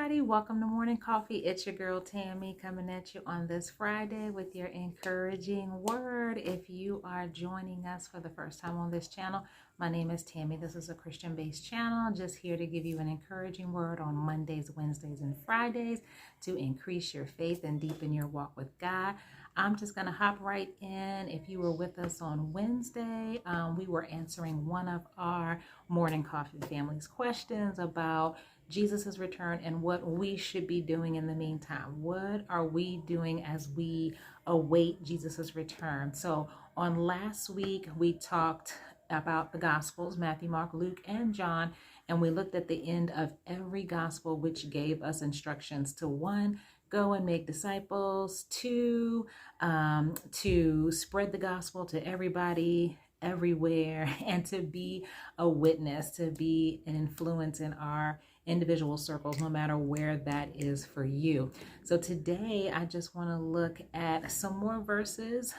everybody. Welcome to Morning Coffee. It's your girl Tammy coming at you on this Friday with your encouraging word. If you are joining us for the first time on this channel, my name is Tammy. This is a Christian-based channel, just here to give you an encouraging word on Mondays, Wednesdays, and Fridays to increase your faith and deepen your walk with God. I'm just going to hop right in. If you were with us on Wednesday, we were answering one of our Morning Coffee family's questions about Jesus' return and what we should be doing in the meantime. What are we doing as we await Jesus' return? So on last week, we talked about the Gospels, Matthew, Mark, Luke, and John, and we looked at the end of every Gospel, which gave us instructions to one, go and make disciples, two, to spread the gospel to everybody, everywhere, and to be a witness, to be an influence in our individual circles, no matter where that is for you. So today I just want to look at some more verses,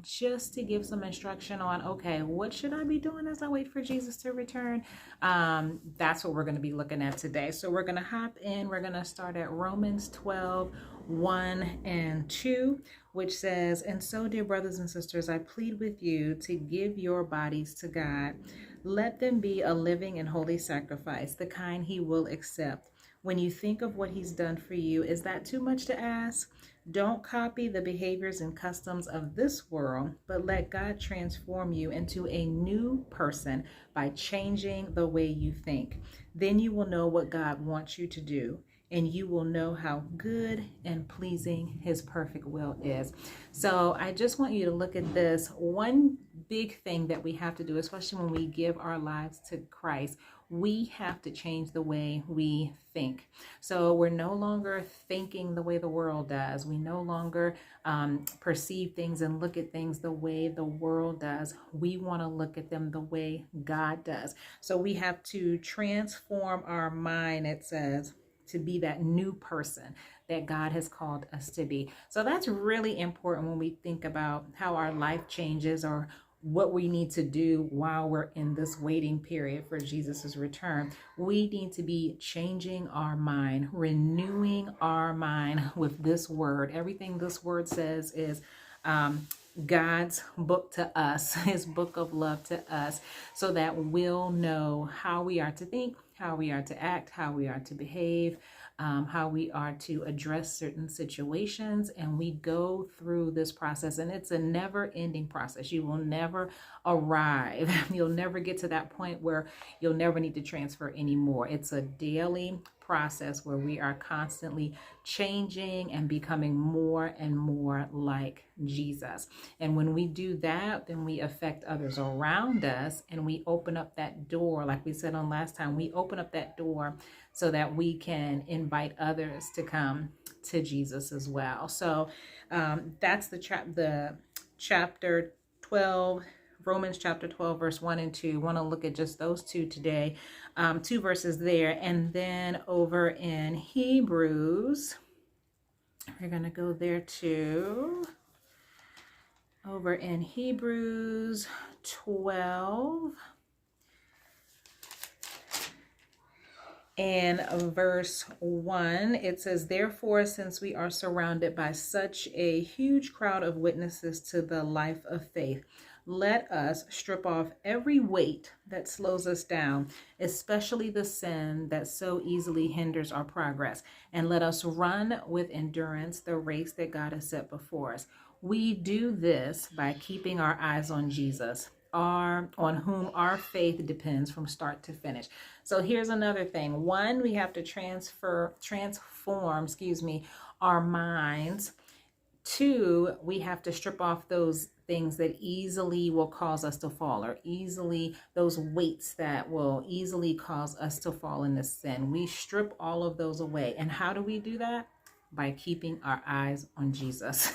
just to give some instruction on, okay, what should I be doing as I wait for Jesus to return? That's what we're going to be looking at today. So we're going to hop in. We're going to start at Romans 12, 1 and 2, which says, "And so, dear brothers and sisters, I plead with you to give your bodies to God. Let them be a living and holy sacrifice, the kind he will accept. When you think of what he's done for you, is that too much to ask? Don't copy the behaviors and customs of this world, but let God transform you into a new person by changing the way you think. Then you will know what God wants you to do, and you will know how good and pleasing his perfect will is." So I just want you to look at this. One big thing that we have to do, especially when we give our lives to Christ, we have to change the way we think. So we're no longer thinking the way the world does. We no longer perceive things and look at things the way the world does. We want to look at them the way God does. So we have to transform our mind, it says, to be that new person that God has called us to be. So that's really important when we think about how our life changes or what we need to do while we're in this waiting period for Jesus's return. We need to be changing our mind, renewing our mind with this word. Everything this word says is God's book to us, his book of love to us, so that we'll know how we are to think, how we are to act, how we are to behave, how we are to address certain situations. And we go through this process, and it's a never-ending process. You will never arrive. You'll never get to that point where you'll never need to transfer anymore. It's a daily process where we are constantly changing and becoming more and more like Jesus. And when we do that, then we affect others around us, and we open up that door, like we said on last time, we open up that door so that we can invite others to come to Jesus as well. So that's the chapter 12, Romans chapter 12, verse 1 and 2. Want to look at just those two today, two verses there. And then over in Hebrews, we're going to go there too. Over in Hebrews 12 and verse 1, it says, "Therefore, since we are surrounded by such a huge crowd of witnesses to the life of faith, let us strip off every weight that slows us down, especially the sin that so easily hinders our progress, and let us run with endurance the race that God has set before us. We do this by keeping our eyes on Jesus, on whom our faith depends from start to finish." So here's another thing. One, we have to transform, our minds. Two, we have to strip off those things that easily will cause us to fall, or those weights that will easily cause us to fall into sin. We strip all of those away. And how do we do that? By keeping our eyes on Jesus.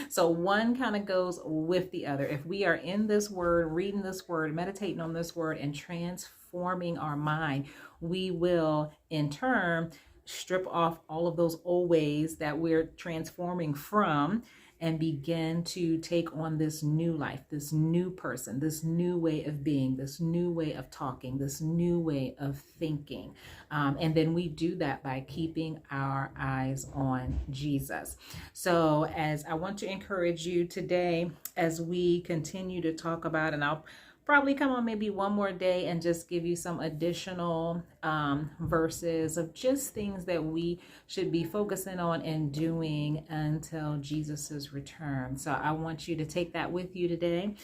So one kind of goes with the other. If we are in this word, reading this word, meditating on this word, and transforming our mind, we will in turn strip off all of those old ways that we're transforming from, and begin to take on this new life, this new person, this new way of being, this new way of talking, this new way of thinking. And then we do that by keeping our eyes on Jesus. So as I want to encourage you today, as we continue to talk about, and I'll probably come on maybe one more day and just give you some additional verses of just things that we should be focusing on and doing until Jesus's return. So I want you to take that with you today.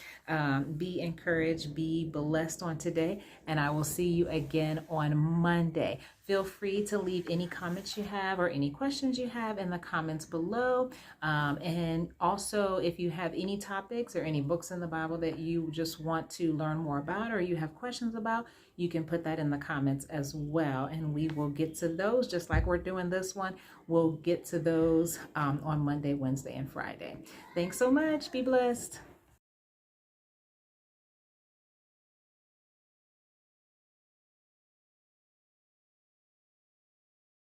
Be encouraged, be blessed on today, and I will see you again on Monday. Feel free to leave any comments you have or any questions you have in the comments below. And also, if you have any topics or any books in the Bible that you just want to learn more about or you have questions about, you can put that in the comments as well. And we will get to those, just like we're doing this one. We'll get to those on Monday, Wednesday, and Friday. Thanks so much. Be blessed.